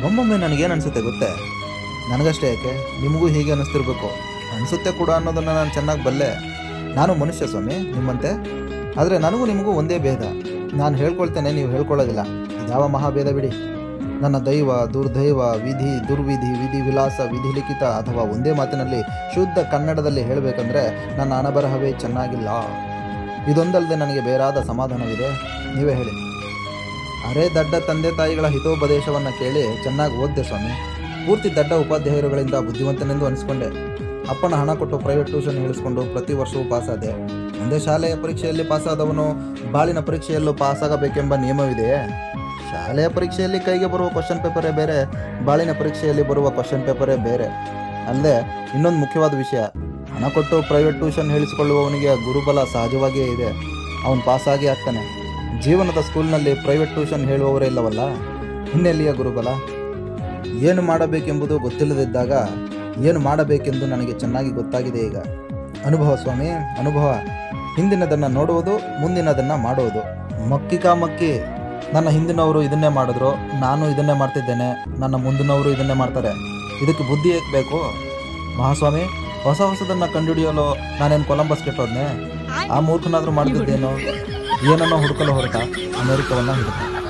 ಒಮ್ಮೊಮ್ಮೆ ನನಗೇನು ಅನಿಸುತ್ತೆ ಗೊತ್ತೇ, ನನಗಷ್ಟೇ ಯಾಕೆ ನಿಮಗೂ ಹೀಗೆ ಅನ್ನಿಸ್ತಿರ್ಬೇಕು ಅನಿಸುತ್ತೆ ಕೂಡ ಅನ್ನೋದನ್ನು ನಾನು ಚೆನ್ನಾಗಿ ಬಲ್ಲೆ. ನಾನು ಮನುಷ್ಯ ಸ್ವಾಮಿ ನಿಮ್ಮಂತೆ, ಆದರೆ ನನಗೂ ನಿಮಗೂ ಒಂದೇ ಭೇದ. ನಾನು ಹೇಳ್ಕೊಳ್ತೇನೆ, ನೀವು ಹೇಳ್ಕೊಳ್ಳೋದಿಲ್ಲ. ಇದ್ಯಾವ ಮಹಾಭೇದ ಬಿಡಿ. ನನ್ನ ದೈವ, ದುರ್ದೈವ, ವಿಧಿ, ದುರ್ವಿಧಿ, ವಿಧಿ ವಿಲಾಸ, ವಿಧಿ ಲಿಖಿತ ಅಥವಾ ಒಂದೇ ಮಾತಿನಲ್ಲಿ ಶುದ್ಧ ಕನ್ನಡದಲ್ಲಿ ಹೇಳಬೇಕಂದ್ರೆ ನನ್ನ ಅನಬರಹವೇ ಚೆನ್ನಾಗಿಲ್ಲ. ಇದೊಂದಲ್ಲದೆ ನನಗೆ ಬೇರಾದ ಸಮಾಧಾನವಿದೆ. ನೀವೇ ಹೇಳಿ. ಅರೆ ದಡ್ಡ ತಂದೆ ತಾಯಿಗಳ ಹಿತೋಪದೇಶವನ್ನು ಕೇಳಿ ಚೆನ್ನಾಗಿ ಓದಿದೆ ಸ್ವಾಮಿ. ಪೂರ್ತಿ ದಡ್ಡ ಉಪಾಧ್ಯಾಯರುಗಳಿಂದ ಬುದ್ಧಿವಂತನೆಂದು ಅನಿಸ್ಕೊಂಡೆ. ಅಪ್ಪನ ಹಣ ಕೊಟ್ಟು ಪ್ರೈವೇಟ್ ಟ್ಯೂಷನ್ ಹೇಳಿಸ್ಕೊಂಡು ಪ್ರತಿ ವರ್ಷವೂ ಪಾಸಾದೆ. ಒಂದೇ ಶಾಲೆಯ ಪರೀಕ್ಷೆಯಲ್ಲಿ ಪಾಸಾದವನು ಬಾಳಿನ ಪರೀಕ್ಷೆಯಲ್ಲೂ ಪಾಸಾಗಬೇಕೆಂಬ ನಿಯಮವಿದೆಯೇ? ಶಾಲೆಯ ಪರೀಕ್ಷೆಯಲ್ಲಿ ಕೈಗೆ ಬರುವ ಕ್ವಶನ್ ಪೇಪರೇ ಬೇರೆ, ಬಾಳಿನ ಪರೀಕ್ಷೆಯಲ್ಲಿ ಬರುವ ಕ್ವಶನ್ ಪೇಪರೇ ಬೇರೆ. ಅಲ್ಲದೆ ಇನ್ನೊಂದು ಮುಖ್ಯವಾದ ವಿಷಯ, ಹಣ ಕೊಟ್ಟು ಪ್ರೈವೇಟ್ ಟ್ಯೂಷನ್ ಹೇಳಿಸಿಕೊಳ್ಳುವವನಿಗೆ ಗುರುಬಲ ಸಹಜವಾಗಿಯೇ ಇದೆ. ಅವನು ಪಾಸಾಗಿ ಆಗ್ತಾನೆ. ಜೀವನದ ಸ್ಕೂಲ್ನಲ್ಲಿ ಪ್ರೈವೇಟ್ ಟ್ಯೂಷನ್ ಹೇಳುವವರೇ ಇಲ್ಲವಲ್ಲ, ಇನ್ನೆಲ್ಲಿಯ ಗುರುಬಲ? ಏನು ಮಾಡಬೇಕೆಂಬುದು ಗೊತ್ತಿಲ್ಲದಿದ್ದಾಗ ಏನು ಮಾಡಬೇಕೆಂದು ನನಗೆ ಚೆನ್ನಾಗಿ ಗೊತ್ತಾಗಿದೆ ಈಗ. ಅನುಭವ ಸ್ವಾಮಿ, ಅನುಭವ. ಹಿಂದಿನದನ್ನು ನೋಡುವುದು, ಮುಂದಿನದನ್ನು ಮಾಡುವುದು. ಮಕ್ಕಿ ನನ್ನ ಹಿಂದಿನವರು ಇದನ್ನೇ ಮಾಡಿದ್ರು, ನಾನು ಇದನ್ನೇ ಮಾಡ್ತಿದ್ದೇನೆ, ನನ್ನ ಮುಂದಿನವರು ಇದನ್ನೇ ಮಾಡ್ತಾರೆ. ಇದಕ್ಕೆ ಬುದ್ಧಿ ಏಕೆ ಬೇಕು ಮಹಾಸ್ವಾಮಿ? ಹೊಸದನ್ನು ಕಂಡುಹಿಡಿಯಲು ನಾನೇನು ಕೊಲಂಬಸ್ ಕೆಟ್ಟೋದ್ನೆ? ಆ ಮೂರ್ಖನಾದರೂ ಮಾಡಿದ್ದೇನೋ ಏನನ್ನೋ ಹುಡುಕಲು ಹೊರಟ ಅಮೆರಿಕವನ್ನು ಹಿಡಿದ.